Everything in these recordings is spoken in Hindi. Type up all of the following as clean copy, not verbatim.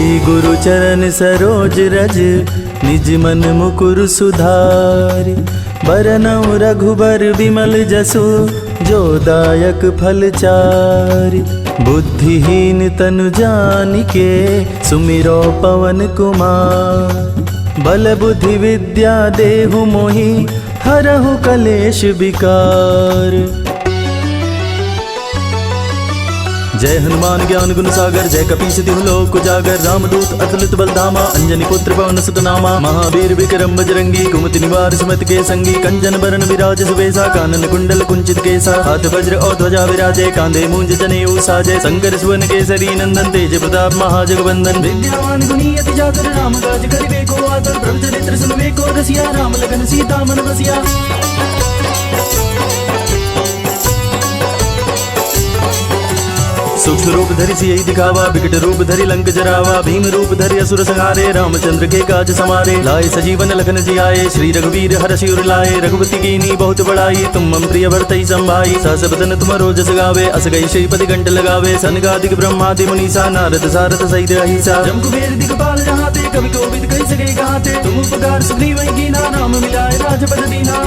श्री गुरु चरण सरोज रज निज मन मुकुर सुधारि। बरनउँ रघुबर विमल जसु जो दायक फल चारि। बुद्धिहीन तनु जानिके सुमिरो पवन कुमार। बल बुद्धि विद्या देहु मोहि हरहु कलेश विकार। जय हनुमान ज्ञान गुण सागर जय कपीस तिहु लोक उजागर। रामदूत अतुलित बल धामा अंजनी पुत्र पवन सुत नामा। महावीर विक्रम बजरंगी कुमति निवार सुमति के संगी। कंचन बरन विराज सुबेसा कानन कुंडल कुंचित केसा। हाथ वज्र और ध्वजा विराजे कांधे मूंज जनेऊ साजे। शंकर सुवन केसरी नंदन तेज प्रताप महाजगवंदन। विद्यावान गुणी अति चातुर राम काज करिबे को आतुर। प्रभु चरित्र सुनबे को रसिया राम लगन सीता मन बसिया। सूक्ष्म रूप धरि सियहि दिखावा विकट रूप धरि लंक जरावा। भीम रूप धरि असुर संहारे रामचंद्र के काज समारे। लाए सजीवन लखन जियाए श्री रघुवीर हरषि उर लाए। रघुपति कीनी बहुत बड़ाई तुम मम प्रिय भरतहि संभाई। सहस बदन तुम रोजस गावे अस गई श्रीपति कंठ लगावे। सनकादिक ब्रह्मादि मुनीसा नारद सारथ सहित अहिसा। जम कुबेर दिगपाल जहाते कवि कोविद कहि सके कहाते। तुम उपकार सुग्रीव कीना राम मिलाए राजपद दीना।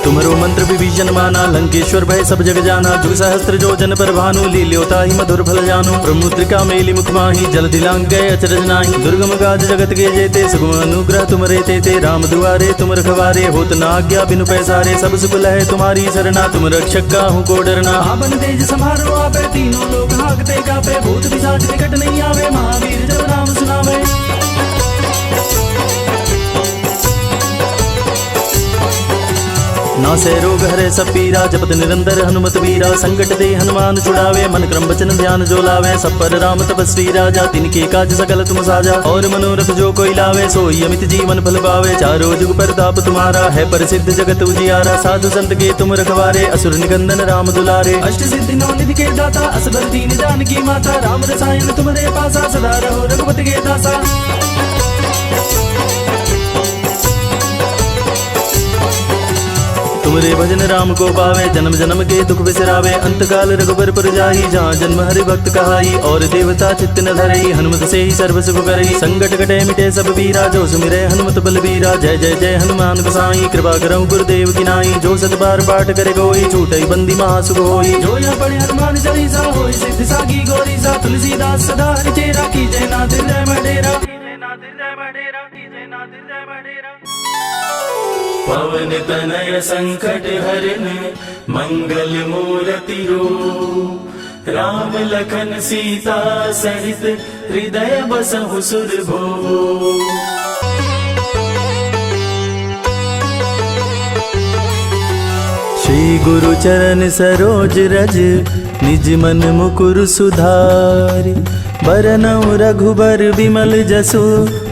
तुम्हारो मंत्र विभीषण माना लंकेश्वर भय सब जग जाना। जुग सहस्त्र जो जन पर भानु लील्योता ही मधुर फल जानो। प्रमुद्रिका मेली मुख माही जल दिलांग गए अचरज नाही। दुर्गम गाज जगत के जेते सुगम अनुग्रह तुम रे ते। राम दुआरे तुम रखवारे होत न आज्ञा बिनु पैसारे। सब सुख लहे तुम्हारी सरना तुम रक्षक काहू को डरना। आपन तेज समारो आपे तीनों लोग हाकते कापे। भूत पिशाच निकट नहीं आवे महावीर जब नाम सुनावे। नासे रोग हरे सब पीरा जपत निरंतर हनुमत वीरा। संकट दे हनुमान छुड़ावे मन क्रम वचन ध्यान जो लावे। सब पर राम तपस्वी राजा तिनके काज सकल तुम साजा। और मनोरथ जो कोई लावे सोई अमित जीवन फल पावे। चारों जुग परताप तुम्हारा है प्रसिद्ध जगत उजियारा। साधु संत के तुम रखवारे असुर निकंदन राम दुलारे। अष्ट सिद्धि नौ निधि के दाता असबर दीन जानकी माता। राम रसायन तुम्हारे पासा सदा रहो रघुपति के दासा। तुमरे भजन राम को पावे जन्म जन्म के दुख बिसरावे। अंतकाल रघुबर पुर जाई जहाँ जन्म हरि भक्त कहाई। और देवता चित्त न धरई हनुमत से ही सर्व सुख करई। संकट कटे मिटे सब पीरा जो सुमिरे हनुमत बलबीरा। जय जय जय हनुमान गोसाई कृपा करहु गुरुदेव की नाई। जो सत बार पाठ करे कोई छूटई बंदी महासुख होई। जो यहाँ पढ़े हनुमान चालीसा होई सिद्धि साखी गौरी सा। तुलसीदास सदा हरि चेरा की जय नाथ हृदय में डेरा। पवन तनय संकट हरन मंगल मूर्ति रूप। राम लखन सीता सहित हृदय बसहु सुरभूप। श्री गुरु चरण सरोज रज निज मन मुकुर सुधारि। बरनउँ रघुबर विमल जसु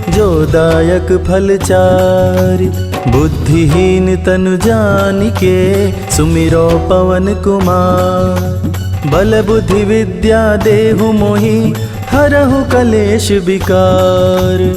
जो दायक फल चारि। बुद्धिहीन तनु जानिके सुमिरो पवन कुमार। बल बुद्धि विद्या देहु मोहि हरहु कलेश विकार।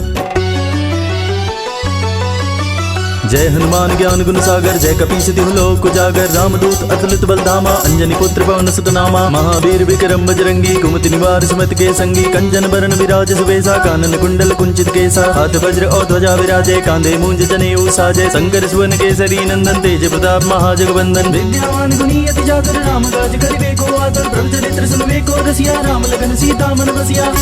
जय हनुमान ज्ञान गुण सागर जय कपीस तिहु लोक उजागर। रामदूत अतुलित बल धामा अंजनी पुत्र पवन सुत नामा। महावीर विक्रम बजरंगी कुमति निवार सुमति के संगी। कंचन बरन विराज सुबेसा कानन कुंडल कुंचित केसा। हाथ वज्र और ध्वजा विराजे कांधे मूंज जनेऊ साजे। शंकर सुवन केसरी नंदन तेज प्रताप महाजगवंदन। विद्यावान गुणी अति चातुर राम काज करिबे को आतुर। प्रभु चरित्र सुनबे को रसिया राम लगन सीता मन बसिया।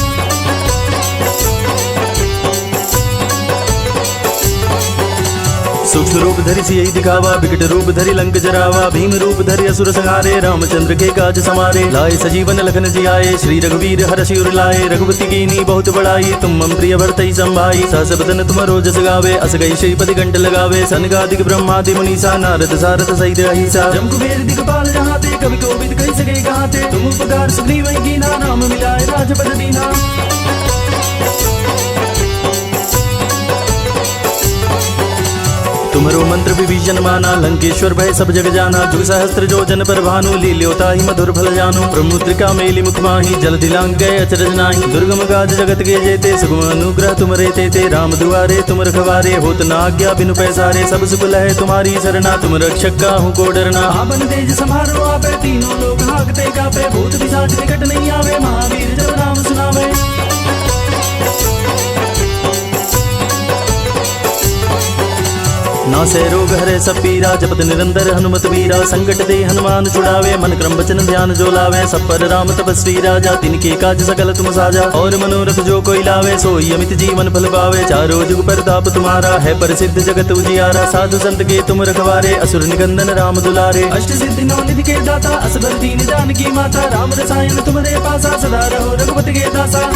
सूक्ष्म रूप धरि सियहि दिखावा विकट रूप धरि लंक जरावा। भीम रूप धरि असुर संहारे रामचंद्र के काज समारे। लाए सजीवन लखन जियाए श्री रघुवीर हरषि उर लाए। रघुपति कीनी बहुत बड़ाई तुम मम प्रिय भरतहि संभाई। सहस बदन तुम रोजस गावे अस गई श्रीपति कंठ लगावे। सनकादिक ब्रह्मादि मुनीसा नारद सारथ सहित अहिसा। जम कुबेर दिगपाल जहाते कवि कोविद कहि सके कहाते। तुम उपकार सुग्रीव कीना राम मिलाए राजपद दीना। तुम्हारो मंत्र विभीषण माना, लंकेश्वर भय सब जग जाना। जुग सहस्त्र जो जन पर भानु, लील्योता ही मधुर फल जानु। प्रमुद्रिका मेली मुख माही, जल दिलांग गए अचरज नाही। दुर्गम गाज जगत के जेते, सुगम अनुग्रह तुमरे तेते। राम दुआरे तुम रखवारे, होत न आज्ञा बिनु पैसारे। सब सुख लहे तुम्हारी सरना, तुम रक्षक काहू को डरना। आपन तेज समारो आपे, तीनों लोग भागते कापे। भूत पिशाच निकट नहीं आवे, महावीर जब नाम सुनावे। नासे रोग हरे सब पीरा, जपत निरंतर हनुमत वीरा। संकट दे हनुमान छुड़ावे, मन क्रम वचन ध्यान जो लावे। सब पर राम तपस्वी राजा, तिनके काज सकल तुम साजा। और मनोरथ जो कोई लावे, सोई अमित जीवन फल पावे। चारों जुग परताप तुम्हारा, है प्रसिद्ध जगत उजियारा। साधु संत के तुम रखवारे, असुर निकंदन राम दुलारे। अष्ट सिद्धि नौ निधि के दाता, असबर दीन जानकी माता। राम रसायन तुम्हारे पासा, सदा रहो रघुपति के दासा।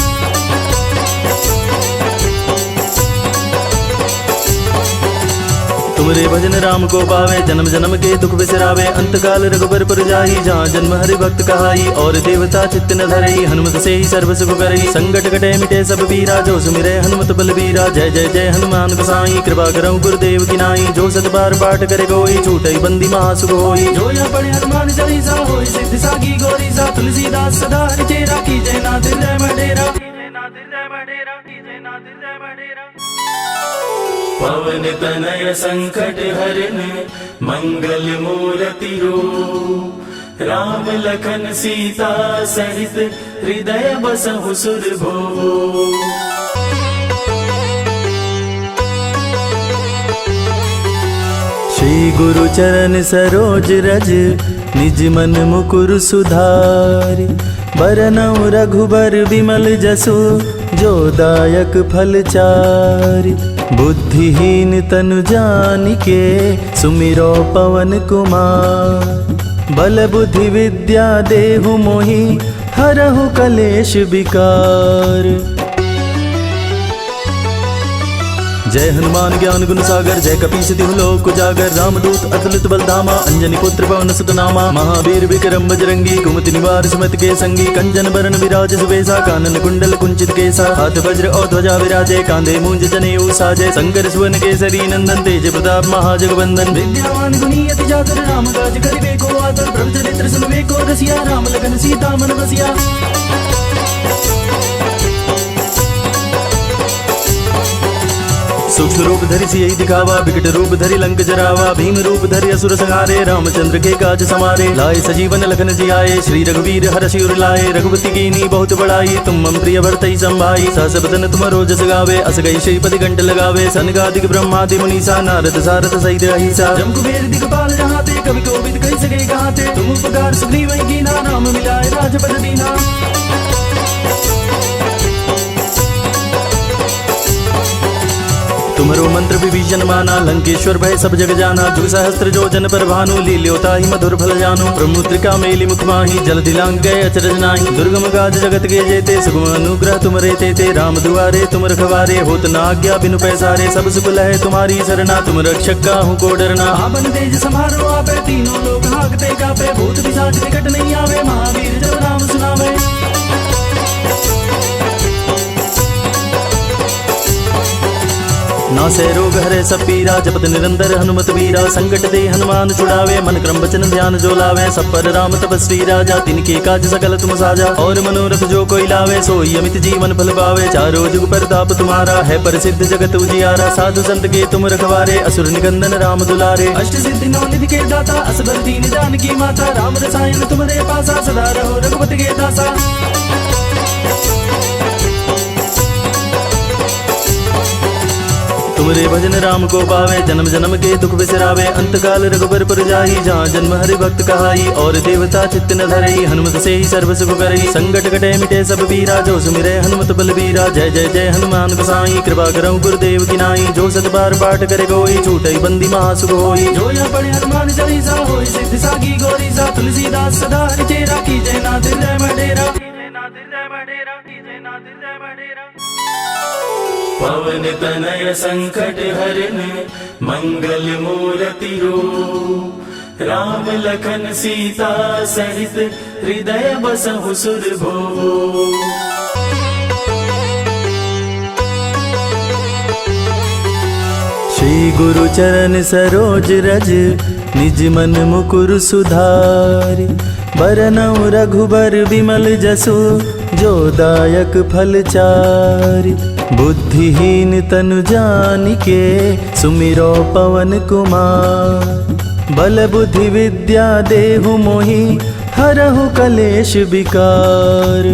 तुमरे भजन राम को पावे, जन्म जन्म के दुख बिसरावे। अंतकाल रघुबर पुर जाई, जहाँ जन्म हरि भक्त कहाई। और देवता चित्त न धरई, हनुमत से ही सर्व सुख करई। संकट कटे मिटे सब पीरा, जो सुमिरे हनुमत बलबीरा। जय जय जय हनुमान गोसाई, कृपा करहु गुरुदेव की नाई। जो सत बार पाठ करे कोई, छूटई बंदी महासुख होई। जो यहाँ पढ़े हनुमान चालीसा, होई सिद्धि सागी गौरीसा। तुलसीदास सदा हरिचेरा, कीजय नाथ हृदय में डेरा। पवन तनय संकट हरन, मंगल मूर्ति रूप। राम लखन सीता सहित, हृदय बसहु सुरभूप। श्री गुरु चरण सरोज रज, निज मन मुकुर सुधारि। बरनउँ रघुबर विमल जसु, जो दायक फल चारि। बुद्धिहीन तनु जानिके, सुमिरो पवन कुमार। बल बुद्धि विद्या देहु मोहि, हरहु कलेश विकार। जय हनुमान ज्ञान गुण सागर, जय कपीस तिहु लोक उजागर। रामदूत अतुलित बल धामा, अंजनी पुत्र पवन सुत नामा। महावीर विक्रम बजरंगी, कुमति निवार सुमति के संगी। कंचन बरन विराज सुबेसा, कानन कुंडल कुंचित केसा। हाथ वज्र और ध्वजा विराजे, कांधे मूंज जनेऊ साजे। शंकर सुवन केसरी नंदन, तेज प्रताप महाजगवंदन। विद्यावान गुणी अति चातुर, राम काज करिबे को आतुर। प्रभु चरित्र सुनबे को रसिया, राम लखन सीता मन बसिया। सूक्ष्म रूप धरि सियहि दिखावा, विकट रूप धरि लंक जरावा। भीम रूप धरि असुर संहारे, रामचंद्र के काज समारे। लाए सजीवन लखन जियाए, श्री रघुवीर हरषि उर लाए। रघुपति कीन्ही बहुत बड़ाई, तुम मम प्रिय भरतहि संभाई। सहस बदन तुमरो जस गावे, अस गई श्रीपति कंठ लगावे। सनकादिक ब्रह्मादि मुनीसा, नारद सारथ सहित अहिसा। जम कुबेर दिगपाल जहाते, कवि कोविद कहि सके कहाते। तुम उपकार सुग्रीव कीन्हा, राम मिलाए राजपद दीन्हा। तुम्हारो मंत्र विभीषण माना, लंकेश्वर भय सब जग जाना। जुग सहस्त्र जो जन पर भानु, लील्योता ही मधुर फल जानु। प्रमुद्रिका मेली मुख माही, जल दिलांग गए अचरज नाही। दुर्गम गाज जगत के जेते, सुगम अनुग्रह तुमरे तेते। राम दुआरे तुम रखवारे, होत न आज्ञा बिनु पैसारे। सब सुख लहे तुम्हारी सरना, तुम रक्षक काहू को डरना। आपन तेज समारो आपे, तीनों लोग भागते कापे। भूत पिशाच निकट नहीं आवे, महावीर जब नाम सुनावे। नासे रोग हरे सब पीरा, जपत निरंतर हनुमत वीरा। संकट दे हनुमान छुड़ावे, मन क्रम वचन ध्यान जो लावे। सब पर राम तपस्वी राजा, तिनके काज सकल तुम साजा। और मनोरथ जो कोई लावे, सोई अमित जीवन फल पावे। चारों जुग परताप तुम्हारा, है प्रसिद्ध जगत उजियारा। साधु संत के तुम रखवारे, असुर निकंदन राम दुलारे। अष्ट सिद्धि नौ निधि के दाता, असबर दीन जानकी माता। राम रसायन तुम्हारे पासा, सदा रहो रघुपति के दासा। तुमरे भजन राम को पावे, जन्म जन्म के दुख बिसरावे। अंतकाल रघुबर पुर जाई, जहाँ जन्म हरि भक्त कहाई। और देवता चित्त न धरई, हनुमत से ही सर्व सुख करई। संकट कटे मिटे सब पीरा, जो सुमिरे हनुमत बलबीरा। जय जय जय हनुमान गोसाई, कृपा करहु गुरुदेव की नाई। जो सत बार पाठ करे कोई, छूटई बंदी महासुख होई। जो यहाँ पढ़े हनुमान चालीसा, होई सिद्धि सागी गौरीसा। तुलसीदास सदा हरिचेरा, कीजय नाथ हृदय में डेरा। पवन तनय संकट हरन, मंगल मूर्ति रूप। राम लखन सीता सहित, हृदय बसहु सुरभूप। श्री गुरु चरण सरोज रज निज मन मुकुर सुधारि। बरनउँ रघुबर विमल जसु जो दायक फल चारि। बुद्धिहीन तनु जानिके सुमिरो पवन कुमार। बल बुद्धि विद्या देहु मोहि हरहु कलेश विकार।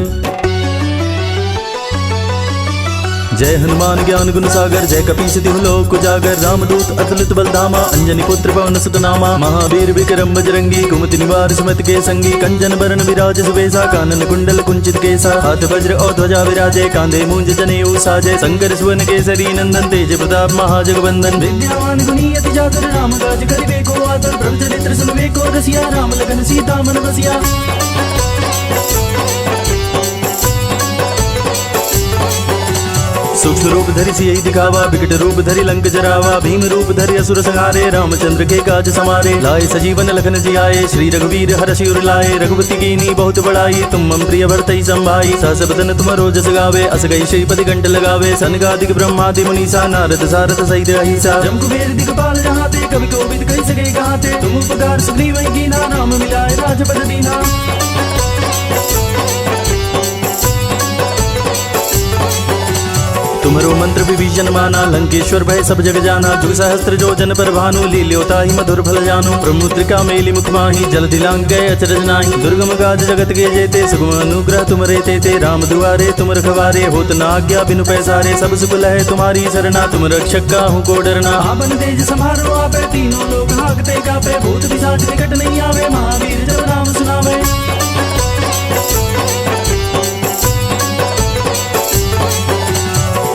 जय हनुमान ज्ञान गुण सागर जय कपीस तिहु लोक उजागर। रामदूत अतुलित बल धामा अंजनी पुत्र पवन सुत नामा। महावीर विक्रम बजरंगी कुमति निवार सुमति के संगी। कंचन बरन विराज सुबेसा कानन कुंडल कुंचित केसा। हाथ वज्र और ध्वजा विराजे कांधे मूंज जनेऊ साजे। शंकर सुवन केसरी नंदन तेज प्रताप महाजगवंदन। विद्यावान गुणी अति चातुर राम काज करिबे को आतुर। प्रभु चरित्र सुनबे को रसिया राम लगन सीता मन बसिया। सूक्ष्म रूप धरि सियहि दिखावा विकट रूप धरि लंक जरावा। भीम रूप धरि असुर संहारे रामचंद्र के काज समारे। लाए सजीवन लखन जियाए श्री रघुवीर हरषि उर लाए। रघुपति कीनी बहुत बड़ाई तुम मम प्रिय भरतहि संभाई। सहस बदन तुम रोजस गावे अस गई श्रीपति कंठ लगावे। सनकादिक ब्रह्मादि मुनीसा नारद सारथ सहित अहिसा। जम कुबेर दिगपाल जहाते कवि कोविद कहि सके कहाते। तुम उपकार सुग्रीव कीना राम मिलाए राजपद दीना। तुम्हारो मंत्र विभीषण माना लंकेश्वर भय सब जग जाना। जुग सहस्त्र जो जन पर भानु लील्योता ही मधुर फल जानु। प्रमुद्रिका मेली मुख माही जल दिलांग गए अचरज नाही। दुर्गम गाज जगत के जेते सुगम अनुग्रह तुम रे ते। राम दुआरे तुम रखवारे होत न आज्ञा बिनु पैसारे। सब सुख लहे तुम्हारी सरना तुम रक्षक काहू को डरना। आपन तेज समारो आपे तीनों लोग हाकते कापे। भूत पिशाच निकट नहीं आवे महावीर जब नाम सुनावे।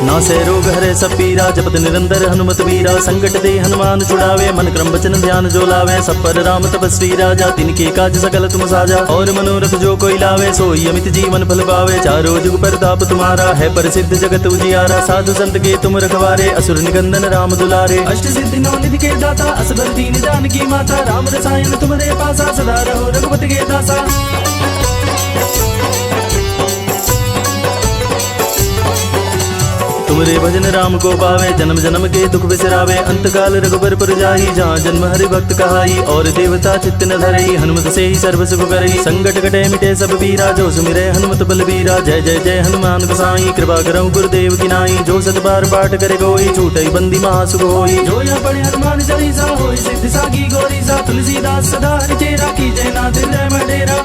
नासे रोग हरे सब पीरा जपत निरंतर हनुमत वीरा। संकट दे हनुमान छुड़ावे मन क्रम वचन ध्यान जो लावे। सब पर राम तपस्वी राजा तिनके काज सकल तुम साजा। और मनोरथ जो कोई लावे सोई अमित जीवन फल पावे। चारों जुग परताप तुम्हारा है प्रसिद्ध जगत उजियारा। साधु संत के तुम रखवारे असुर निकंदन राम दुलारे। अष्ट सिद्धि नौ निधि के दाता असबर दीन जानकी माता। राम रसायन तुम्हारे पासा सदा रहो रघुपति के दासा। तुमरे भजन राम को पावे जन्म जन्म के दुख बिसरावे। अंतकाल रघुबर पुर जाई जहाँ जन्म हरि भक्त कहाई। और देवता चित्त न धरई हनुमत से ही सर्व सुख करई। संकट कटे मिटे सब पीरा जो सुमिरे हनुमत बलबीरा। जय जय जय हनुमान गोसाई कृपा करहु गुरुदेव की नाई। जो सत बार पाठ करे कोई छूटई बंदी महासुख होई। जो यहाँ पढ़े हनुमान चालीसा होई सिद्धि साखी गौरी सा। तुलसीदास सदा हरि चेरा की जय नाथ हृदय में डेरा।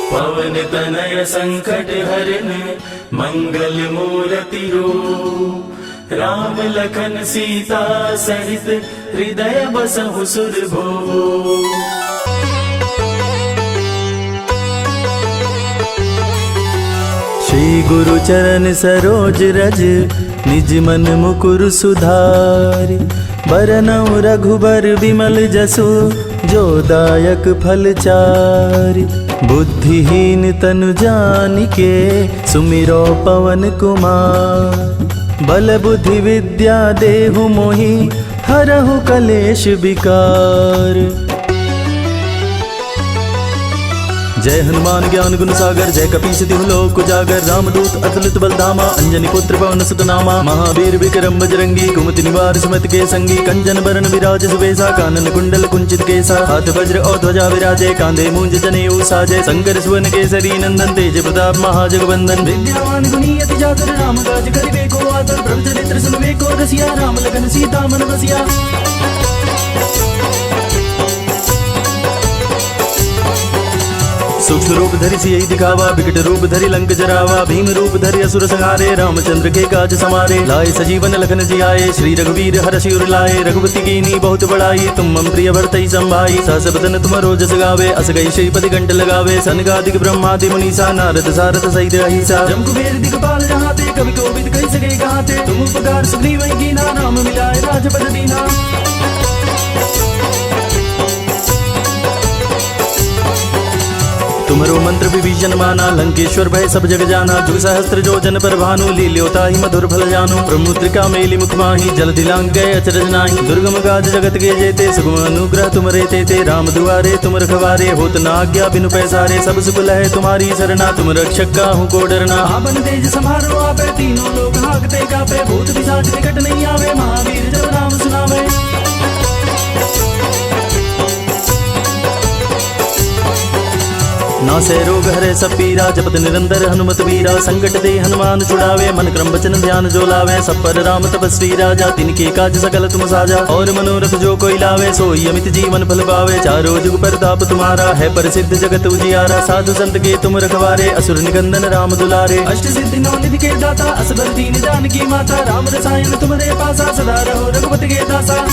पवन तनय संकट हरन मंगल मूर्ति रूप। राम लखन सीता सहित हृदय बसहु सुरभूप। श्री गुरु चरण सरोज रज निज मन मुकुर सुधारि। बरनउँ रघुबर विमल जसु जो दायक फल चारि। बुद्धिहीन तनु जानिके सुमिरो पवन कुमार। बल बुद्धि विद्या देहु मोहि हरहु कलेश विकार। जय हनुमान ज्ञान गुण सागर जय कपीस तिहु लोक उजागर। रामदूत अतुलित बल धामा अंजनी पुत्र पवन सुत नामा। महावीर विक्रम बजरंगी कुमति निवार सुमति के संगी। कंचन बरन विराज सुबेसा कानन कुंडल कुंचित केसा। हाथ वज्र और ध्वजा विराजे कांधे मूंज जनेऊ साजे। शंकर सुवन केसरी नंदन तेज प्रताप महाजगवंदन। विद्यावान गुणी अति चातुर राम काज करिबे को आतुर। प्रभु चरित्र सुनबे को रसिया राम लगन सीता मन बसिया। सूक्ष्म रूप धरि सियहि दिखावा विकट रूप धरि लंक जरावा। भीम रूप धरि असुर संहारे रामचंद्र के काज समारे। लाए सजीवन लखन जियाए श्री रघुवीर हरषि उर लाए। रघुपति कीनी बहुत बड़ाई तुम मम प्रिय भरतहि संभाई। सहस बदन तुम रोजस गावे अस गई श्रीपति कंठ लगावे। सनकादिक ब्रह्मादि मुनीसा नारद सारथ सहित अहिसा। जम कुबेर दिगपाल जहाते कवि कोविद कहि सके कहाते। तुम उपकार सुग्रीव कीना राम मिलाए राजपद दीना। तुम्हारो मंत्र विभीषण माना, लंकेश्वर भय सब जग जाना। जुग सहस्त्र जो जन पर भानु, लील्योता ही मधुर फल जानु। प्रमुद्रिका मेली मुख माही, जल दिलांग गए अचरज नाही। दुर्गम गाज जगत के जेते, सुगम अनुग्रह तुमरे तेते। राम दुआरे तुम रखवारे, होत न आज्ञा बिनु पैसारे। सब सुख लहे तुम्हारी सरना, तुम रक्षक काहू को डरना। आपन तेज समारो आपे, तीनों लोग हाकते कापे। भूत पिशाच निकट नहीं आवे, महावीर जब नाम सुनावे। नासे रोग हरे सब पीरा, जपत निरंतर हनुमत वीरा। संकट दे हनुमान छुड़ावे, मन क्रम वचन ध्यान जो लावे। सब पर राम तपस्वी राजा, तिनके काज सकल तुम साजा। और मनोरथ जो कोई लावे, सोई अमित जीवन फल पावे। चारों जुग परताप तुम्हारा, है प्रसिद्ध जगत उजियारा। साधु संत के तुम रखवारे, असुर निकंदन राम दुलारे। अष्ट सिद्धि नौ निधि के दाता, असबर दीन जानकी माता। राम रसायन तुम्हारे पासा, सदा रहो रघुपति के दासा।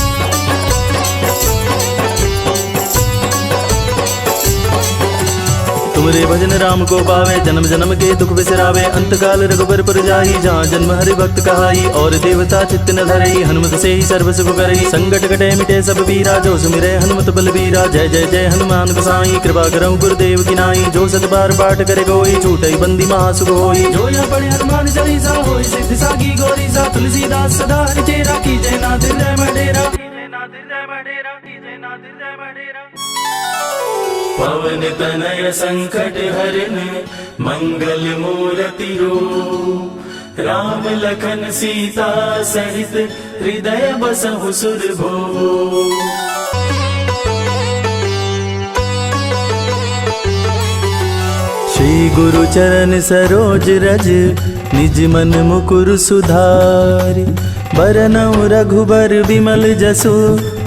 तुमरे भजन राम को पावे, जन्म जन्म के दुख बिसरावे। अंतकाल रघुबर पुर जाई, जहाँ जन्म हरि भक्त कहाई। और देवता चित्त न धरई, हनुमत से ही सर्व सुख करई। संकट कटे मिटे सब पीरा, जो सुमिरे हनुमत बलबीरा। जय जय जय हनुमान गोसाई, कृपा करहु गुरुदेव की नाई। जो सत बार पाठ करे कोई, छूटई बंदी महासुख होई। जो यहाँ पढ़े हनुमान चालीसा, होई सिद्धि सागी गौरीसा। तुलसीदास सदा हरि चेरा, कीजय नाथ हृदय में डेरा। पवन तनय संकट हरन, मंगल मूर्ति रूप। राम लखन सीता सहित, हृदय बसहु सुरभूप। श्री गुरु चरण सरोज रज, निज मन मुकुर सुधारि। बरनउँ रघुबर विमल जसु,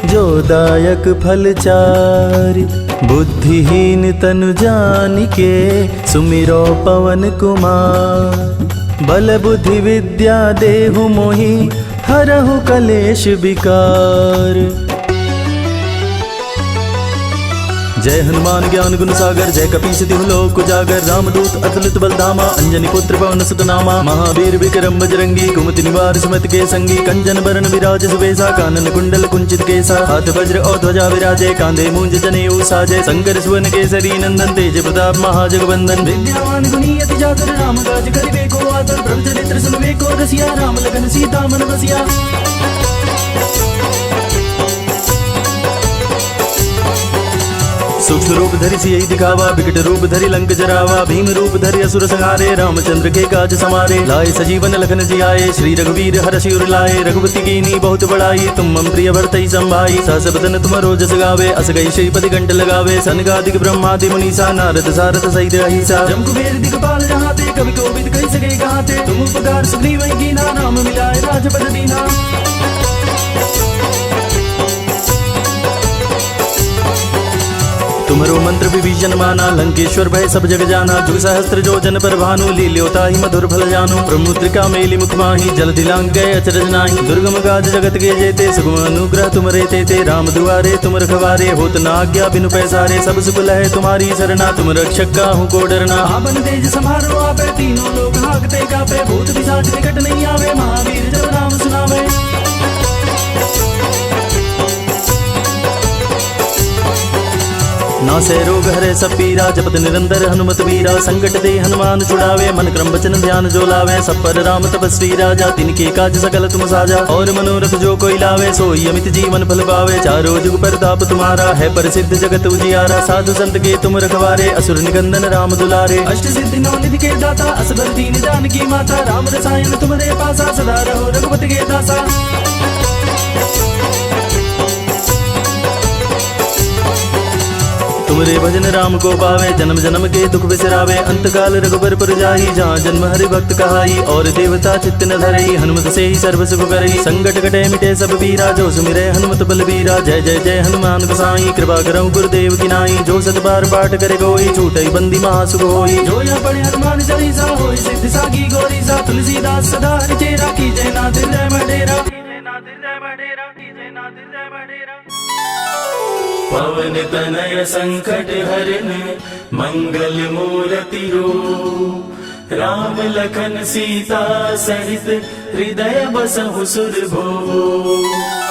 जो दायक फल चारि। बुद्धिहीन तनु जानिके, सुमिरो पवन कुमार। बल बुद्धि विद्या देहु मोहि, हरहु कलेश विकार। जय हनुमान ज्ञान गुण सागर, जय कपीस तिहु लोक उजागर। रामदूत अतुलित बल धामा, अंजनी पुत्र पवन सुत नामा। महावीर विक्रम बजरंगी, कुमति निवार सुमति के संगी। कंचन बरन विराज सुबेसा, कानन कुंडल कुंचित केसा। हाथ वज्र और ध्वजा विराजे, कांधे मूंज जनेऊ साजे। शंकर सुवन केसरी नंदन, तेज प्रताप महाजगवंदन। विद्यावान गुणी अति चातुर, राम काज करिबे को आतुर। प्रभु चरित्र सुनबे को रसिया, राम लखन सीता मन बसिया। सूक्ष्म रूप धरि सियहि दिखावा, विकट रूप धरि लंक जरावा। भीम रूप धरि असुर संहारे, रामचंद्र के काज समारे। लाए सजीवन लखन जियाए, श्री रघुवीर हरषि उर लाए। रघुपति कीनी बहुत बड़ाई, तुम मम प्रिय भरतहि संभाई। सहस बदन तुमरो जस गावे, अस गई श्रीपति कंठ लगावे। सनकादिक ब्रह्मादि मुनीसा, नारद सारथ सहित अहिसा। जम कुबेर दिगपाल जहाते, कवि कोविद कहि सके कहाते। तुम उपकार सुग्रीव कीना, राम मिलाए राजपद दीना। तुम्हारो मंत्र विभीषण माना, लंकेश्वर भय सब जग जाना। जुग सहस्त्र जो जन पर भानु, लील्योता ही मधुर फल जानु। प्रमुद्रिका मेली मुख माही, जल दिलांग गए अचरज नाही। दुर्गम गाज जगत के जेते, सुगम अनुग्रह तुमरे तेते। राम दुआरे तुम रखवारे, होत न आज्ञा बिनु पैसारे। सब सुख लहे तुम्हारी सरना, तुम रक्षक काहू को डरना। आपन तेज समारो आपे, तीनों लोग हाकते कापे। भूत पिशाच निकट नहीं आवे, महावीर जब नाम सुनावे। नासे रोग हरे सब पीरा, जपत निरंतर हनुमत वीरा। संकट दे हनुमान छुड़ावे, मन क्रम वचन ध्यान जो लावे। सब पर राम तपस्वी राजा, तिनके काज सकल तुम साजा। और मनोरथ जो कोई लावे, सोई अमित जीवन फल पावे। चारों जुग परताप तुम्हारा, है प्रसिद्ध जगत उजियारा। साधु संत के तुम रखवारे, असुर निकंदन राम दुलारे। अष्ट सिद्धि नौ निधि के दाता, असबर दीन जानकी माता। राम रसायन तुम्हारे पासा, सदा रहो रघुपति के दासा। तुमरे भजन राम को पावे, जन्म जन्म के दुख बिसरावे। अंतकाल रघुबर पुर जाई, जहाँ जन्म हरि भक्त कहाई। और देवता चित्त न धरई, हनुमत से ही सर्व सुख करई। संकट कटे मिटे सब पीरा, जो सुमिरे हनुमत बलबीरा। जय जय जय हनुमान गोसाई, कृपा करहु गुरुदेव की नाई। जो सत बार पाठ करे कोई, छूटई बंदी महासुख होई। जो यहाँ पढ़े हनुमान चालीसा, होई सिद्धि सागी गौरीसा। तुलसीदास सदा हरि चेरा, कीजय नाथ हृदय में डेरा। पवन तनय संकट हरन, मंगल मूर्ति रूप। राम लखन सीता सहित, हृदय बसहु सुरभूप।